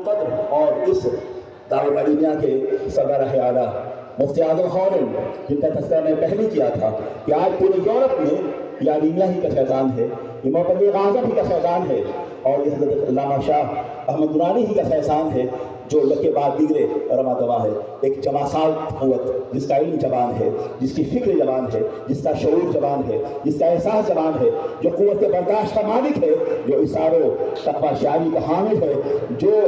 قدر اور اس دارالعلومیہ کے سربراہ اعلیٰ مفتی اعظم خان جن کا تذکرہ میں پہلے کیا تھا کہ آج پورے یورپ میں یہ علمیہ ہی کا فیضان ہے، یہ مبلغ اعظم ہی کا فیضان ہے، اور یہ حضرت علامہ شاہ احمد درانی ہی کا فیضان ہے، جو کے بعد دیگرے رواں دواں ہے۔ ایک جماسال قوت جس کا علم زبان ہے، جس کی فکر زبان ہے، جس کا شعور زبان ہے، جس کا احساس زبان ہے، جو قوت برداشت کا مالک ہے، جو اثار و تقویٰ شاعری کا حامل ہے، جو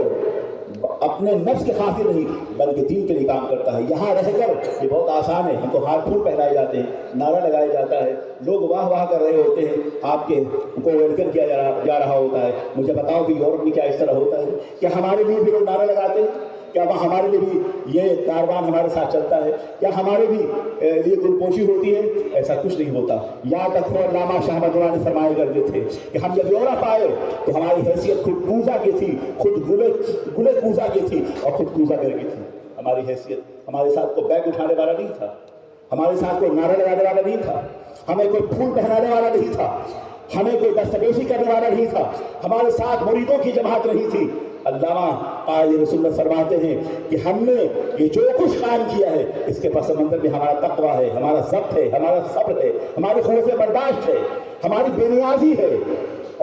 اپنے نفس کے خاطر نہیں بلکہ دین کے لیے کام کرتا ہے۔ یہاں رہ کر یہ بہت آسان ہے، ہم کو ہاتھ پھول پہنائے جاتے ہیں، نعرہ لگایا جاتا ہے، لوگ واہ واہ کر رہے ہوتے ہیں، آپ کے کو ویلکم کیا جا رہا ہوتا ہے۔ مجھے بتاؤ کہ یورپ میں کیا اس طرح ہوتا ہے؟ کیا ہمارے لیے بھی لوگ نعرہ لگاتے ہیں؟ کیا وہاں ہمارے لیے بھی یہ کاروان ہمارے ساتھ چلتا ہے؟ کیا ہمارے بھی لیے گلپوشی ہوتی ہے؟ ایسا کچھ نہیں ہوتا۔ یاد رکھو علامہ شاہ احمد درانی فرمایا کرتے تھے کہ ہم جب یورپ آئے تو ہماری حیثیت خود کوزہ کی تھی، خود گلے کوزہ کی تھی اور خود کوزہ گر کی تھی۔ ہماری حیثیت ہمارے ساتھ کوئی بیگ اٹھانے والا نہیں تھا، ہمارے ساتھ کوئی نعرہ لگانے والا نہیں تھا، ہمیں کوئی پھول پہنانے والا نہیں تھا، ہمیں کوئی دستبیشی کرنے والا نہیں تھا، ہمارے ساتھ مریدوں کی جماعت نہیں تھی۔ علامہ قائد رسول اللہ فرماتے ہیں کہ ہم نے یہ جو کچھ قائم کیا ہے اس کے پس منظر میں ہمارا تقویٰ ہے، ہمارا ضبط ہے، ہمارا صبر ہے، ہماری قوت برداشت ہے، ہماری بے نیازی ہے،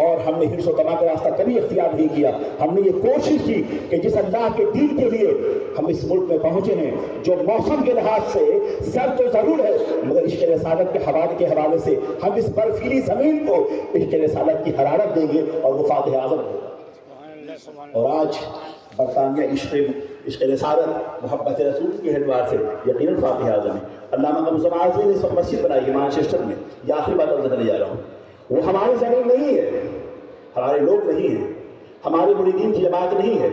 اور ہم نے حرص و طمع کا راستہ کبھی اختیار نہیں کیا۔ ہم نے یہ کوشش کی کہ جس اللہ کے دین کے لیے ہم اس ملک میں پہنچے ہیں، جو موسم کے لحاظ سے سرد تو ضرور ہے مگر عشق رسالت کے حوالے سے ہم اس برفیلی زمین کو عشق رسالت کی حرارت دیں گے اور وہ فاتح اعظم ہوگا۔ اور آج برطانیہ عشق رسالت محبت رسول کے اعتبار سے یقیناً فاتح اعظم ہے۔ علامہ قمر اعظمی نے اس وقت مسجد بنائی ہے مانچسٹر میں، یہ آخری بات عرض کرنے جا رہا ہوں۔ وہ ہماری زمین نہیں ہے، ہمارے لوگ نہیں ہیں، ہمارے مریدین کی جماعت نہیں ہے۔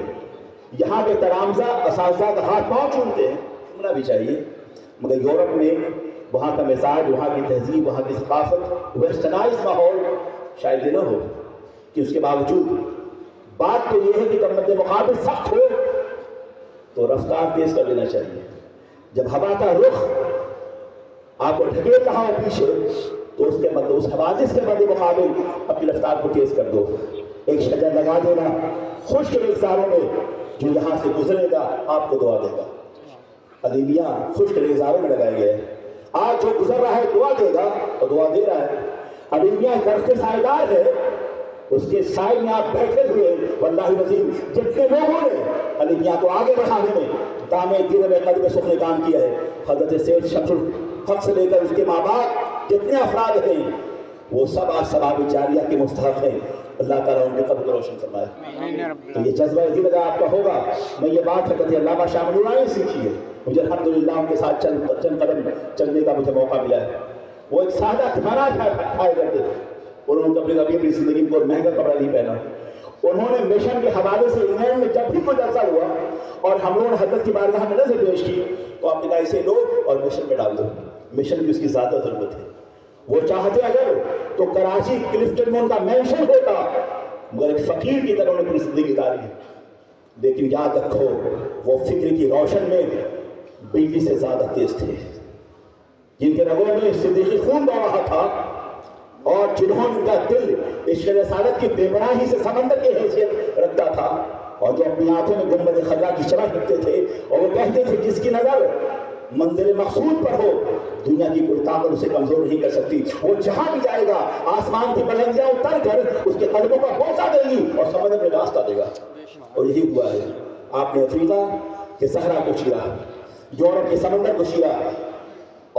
یہاں کے تلامذہ اساتذہ کا ہاتھ پاؤں چومتے ہیں، چومنا بھی چاہیے، مگر یورپ میں وہاں کا مزاج، وہاں کی تہذیب، وہاں کی ثقافت، ویسٹرنائز ماحول شاید یہ نہ ہو کہ اس کے باوجود بات تو یہ ہے کہ جب مد مقابل سخت ہو تو رفتار تیز کر دینا چاہیے۔ جب ہوا کا رخ آپ کو ڈھکیل رہا ہو پیچھے تو اس حوادث کے مد مقابل اپنی رفتار کو تیز کر دو۔ ایک شجر لگا دینا خشک ریگزاروں میں، جو یہاں سے گزرے گا آپ کو دعا دے گا۔ علمیہ خشک ریگزاروں میں لگایا گیا ہے، آج جو گزر رہا ہے دعا دے گا اور دعا دے رہا ہے۔ علمیہ درخت سائیدار ہے، اس کے سائے میں آپ بیٹھے ہوئے، واللہ العظیم جتنے لوگوں نے علمیہ کو آگے بڑھانے میں دامے دل میں قلب سخن کام کیا ہے، حضرت سید شمس الحق سے لے کر اس کے ماں باپ جتنے افراد ہیں وہ سب آج ثواب جاریہ کے مستحق ہیں۔ اللہ تعالیٰ ان کے قبر کو روشن فرمائے۔ تو یہ جذبہ دل اگر آپ کا ہوگا، میں یہ بات حضرت علامہ شاہ احمد درانی سیکھی ہے، مجھے الحمدللہ ان کے ساتھ چند قدم چلنے کا مجھے موقع ملا ہے۔ وہ ایک سادہ کھانا کھائے کرتے تھے، انہوں نے کبھی اپنی زندگی کو مہنگا کپڑا نہیں پہنا۔ انہوں نے مشن کے حوالے سے انگلینڈ میں جب بھی کوئی جلسہ ہوا اور ہم لوگوں نے حضرت کی بارگاہ میں نظر پیش کی تو آپ نے کہا اسے لو اور مشن میں ڈال دو، مشن کی اس کی زیادہ ضرورت ہے۔ وہ چاہتے اگر تو کراچی کلفٹن میں ان کا مینشن ہوتا، مگر ایک فقیر کی طرح انہوں نے اپنی زندگی گزاری ہے۔ لیکن یاد رکھو وہ فکر کی روشن میں بجلی سے زیادہ تیز تھے، جن کے رگوں میں صدیقی خون دوڑ رہا تھا اور جنہوں ان کا دل عشق رسالت کی بے پناہی سے سمندر کی حیثیت رکھتا تھا، اور جو اپنی آنکھوں میں گنبد خضرا کی چمک رکھتے تھے، اور وہ کہتے تھے جس کی نظر منزل مقصود پر ہو دنیا کی کوئی طاقت اسے کمزور نہیں کر سکتی۔ وہ جہاں بھی جائے گا آسمان کی بلندیاں اتر کر اس کے قدموں کا بوسہ دے گی اور سمندر میں راستہ دے گا۔ اور یہی ہوا ہے، آپ نے افریقہ کے صحرا کو چیرا، یورپ کے سمندر کو چیرا،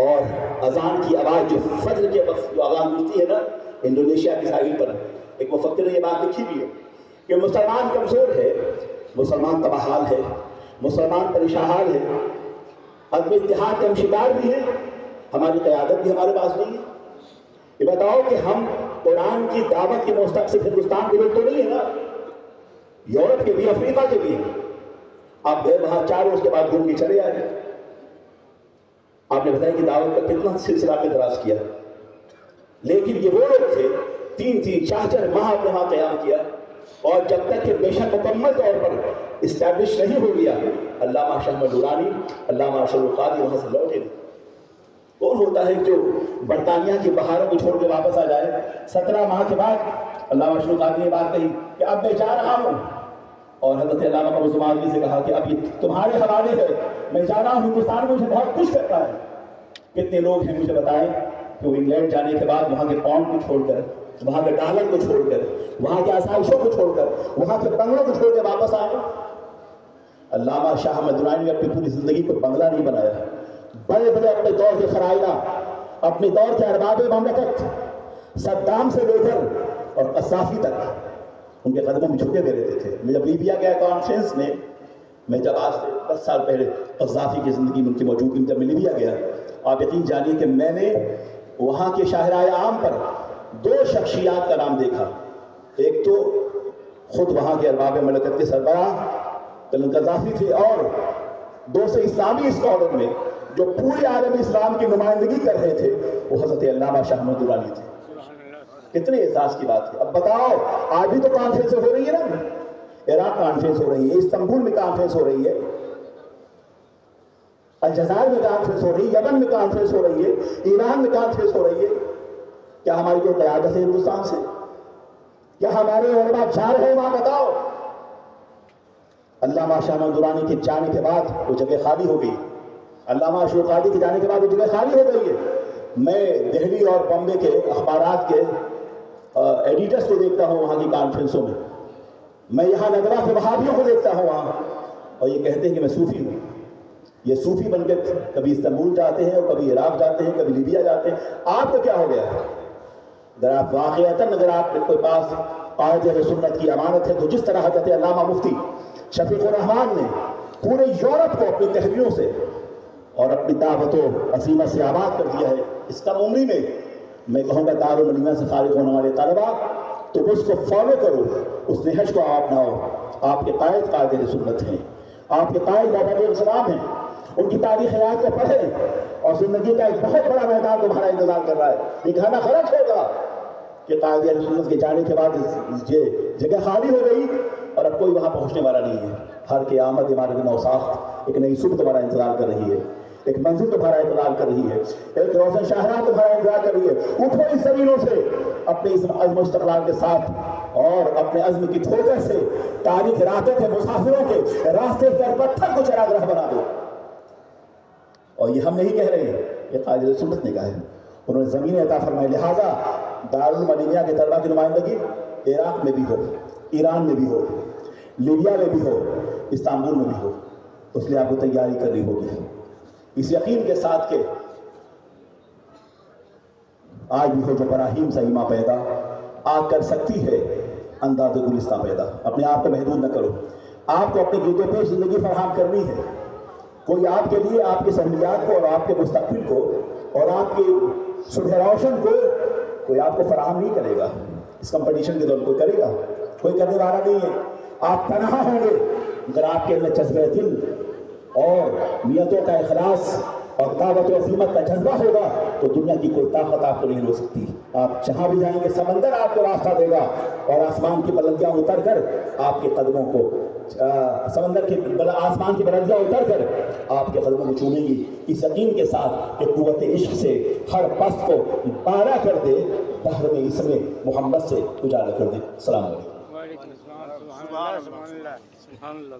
اور اذان کی آواز جو فجر کے وقت جو آواز گونجتی ہے نا انڈونیشیا کی ساحل پر، ایک مفکر نے یہ بات لکھی بھی ہے کہ مسلمان کمزور ہے، مسلمان تباہ حال ہے، مسلمان پریشان حال ہے، عدم اتحاد کا ہم شکار بھی ہیں، ہماری قیادت بھی ہمارے پاس نہیں ہے۔ یہ بتاؤ کہ ہم قرآن کی دعوت کے مستحق صرف ہندوستان کے لوگ تو نہیں ہے نا، یورپ کے بھی، افریقہ کے بھی ہیں۔ آپ گئے وہاں 4 روز کے بعد گھوم کے چلے آئے، آپ نے بتایا کہ دعوت کا کتنا سلسلہ آپ نے دراز کیا، لیکن یہ وہ لوگ تھے 3 4 ماہ اپنے وہاں قیام کیا، اور جب تک کہ مشن مکمل طور پر اسٹیبلش نہیں ہو گیا، علامہ شاہ احمد درانی، علامہ ارشد القادری وہاں سے لوٹے نہیں۔ کون ہوتا ہے جو برطانیہ کی بہاروں کو چھوڑ کے واپس آ جائے؟ 17 ماہ کے بعد علامہ ارشد القادری نے بات کہی کہ اب میں جا رہا ہوں، اور حضرت علامہ قمر آدمی سے کہا کہ اب یہ تمہارے حوالے ہے، میں جا رہا ہوں ہندوستان میں، مجھے بہت خوش کرتا ہے. کتنے لوگ ہیں مجھے بتائیں کہ وہ انگلینڈ جانے کے بعد وہاں کے پاؤنڈ کو چھوڑ کر، وہاں کے ڈالر کو چھوڑ کر، وہاں کے آسائشوں کو چھوڑ کر، وہاں کے بنگلوں کو چھوڑ کے واپس آئے. علامہ شاہ احمد درانی نے اپنی پوری زندگی کو بنگلہ نہیں بنایا. بڑے بڑے اپنے دور کے خرائنہ، اپنے دور کے ارباب مملکت، صدام سے لے کر اور قذافی تک ان کے قدموں میں جھکے ہوئے رہتے تھے. میں جب لیبیا گیا کانفرنس میں جب آج سے 10 سال پہلے قذافی کی زندگی میں ان کی موجودگی میں جب میں لیبیا گیا، آپ یقین جانیے کہ میں نے وہاں کے شاہراہ عام پر 2 شخصیات کا نام دیکھا. ایک تو خود وہاں کے ارباب مملکت کے سربراہ قذافی تھے، اور 2 سے اسلامی اسکالر میں جو پورے عالم اسلام کی نمائندگی کر رہے تھے وہ حضرت علامہ شاہ احمد درانی تھے. کتنے احساس کی بات ہے. اب بتاؤ، آج بھی تو کانفرنس ہو رہی ہے نا، عراق کانفرنس ہو رہی ہے، استنبول میں کانفرنس ہو رہی ہے، الجزائر میں کانفرنس ہو رہی ہے، یمن میں کانفرنس ہو رہی ہے، ایران میں کانفرنس ہو رہی ہے. کیا ہماری کوئی قیادت ہے ہندوستان سے؟ کیا ہمارے علماء جا رہے ہیں وہاں؟ بتاؤ. علامہ شاہ احمد درانی کے جانے کے بعد وہ جگہ خالی ہو گئی. علامہ اشرف قادری کے جانے کے بعد وہ جگہ خالی ہو گئی ہے. میں دہلی اور بمبے کے اخبارات کے ایڈیٹرز کو دیکھتا ہوں وہاں کی کانفرنسوں میں. میں یہاں نگرہ کے وہابیوں کو دیکھتا ہوں وہاں، اور یہ کہتے ہیں کہ میں صوفی ہوں. یہ صوفی بن کے کبھی استنبول جاتے ہیں اور کبھی عراق جاتے ہیں، کبھی لیبیا جاتے ہیں. آپ کو کیا ہو گیا؟ اگر آپ واقعتاً اگر آپ کے پاس قائد اہل سنت کی امانت ہے تو جس طرح حضرت علامہ مفتی شفیق الرحمان نے پورے یورپ کو اپنی تحریروں سے اور اپنی دعوت و عظیمت سے آباد کر دیا ہے، اس کم عمری میں کہوں گا دارالعلوم سے فارغ ہونے والے طلبہ تم اس کو فالو کرو، اس نہج کو اپناؤ. آپ کے قائد اہل سنت ہیں، آپ کے قائد بابا اسلام ہیں. ان کی تاریخ حیات کو پڑھیں اور زندگی کا ایک بہت بڑا میدان تمہارا انتظار کر رہا ہے. یہ کہنا غلط ہوگا کہ قائد اہل سنت کے جانے کے بعد یہ جگہ خالی ہو گئی اور اب کوئی وہاں پہنچنے والا نہیں ہے. ہر کے آمد عمارت نوساخت ایک نئی صبح تمہارا انتظار کر رہی ہے، ایک منزل تمہارا انتظار کر رہی ہے، ایک روشن شاہراہ تمہارا انتظار کر رہی ہے. اٹھو اس زمینوں سے اپنے اس عزم و استقلال کے ساتھ اور اپنے عزم کی ٹھوکر سے تاریخ راتوں کے مسافروں کے راستے پر پتھر کو چراغ راہ بنا دو. اور یہ ہم نہیں کہہ رہے ہیں، یہ قائد اہل سنت نے کہا ہے. انہوں نے زمین عطا فرمائی. لہٰذا دارالعلوم علیمیہ کے طلبہ کی نمائندگی عراق میں بھی ہو، ایران میں بھی ہو، لیبیا میں بھی ہو، استنبول میں بھی ہو، اس لیے آپ کو تیاری کرنی ہوگی اس یقین کے ساتھ کہ آج بھی ہو جو براہیم سیما پیدا آگ کر سکتی ہے انداز گلستہ پیدا. اپنے آپ کو محدود نہ کرو. آپ کو اپنے گردوں پہ زندگی فراہم کرنی ہے. کوئی آپ کے لیے آپ کی سہولیات کو اور آپ کے مستقبل کو اور آپ کی صبح روشن کو کوئی آپ کو فراہم نہیں کرے گا. اس کمپٹیشن کے دور کوئی کرے گا؟ کوئی کرنے والا نہیں ہے. آپ تنہا ہوں گے. اگر آپ کے اندر جذبہ دل اور نیتوں کا اخلاص اور دعوت و عزیمت کا جذبہ ہوگا تو دنیا کی کوئی طاقت آپ کو نہیں روک سکتی. آپ جہاں بھی جائیں گے سمندر آپ کو راستہ دے گا اور آسمان کی بلندیاں اتر کر آپ کے قدموں کو آسمان کی بلندیاں اتر کر آپ کے قدموں کو چومیں گی اس یقین کے ساتھ کہ قوت عشق سے ہر پست کو پارا کر دے، بحر میں اسم محمد سے اجالا کر دے. السلام علیکم. وعلیکم السلام. سبحان اللہ.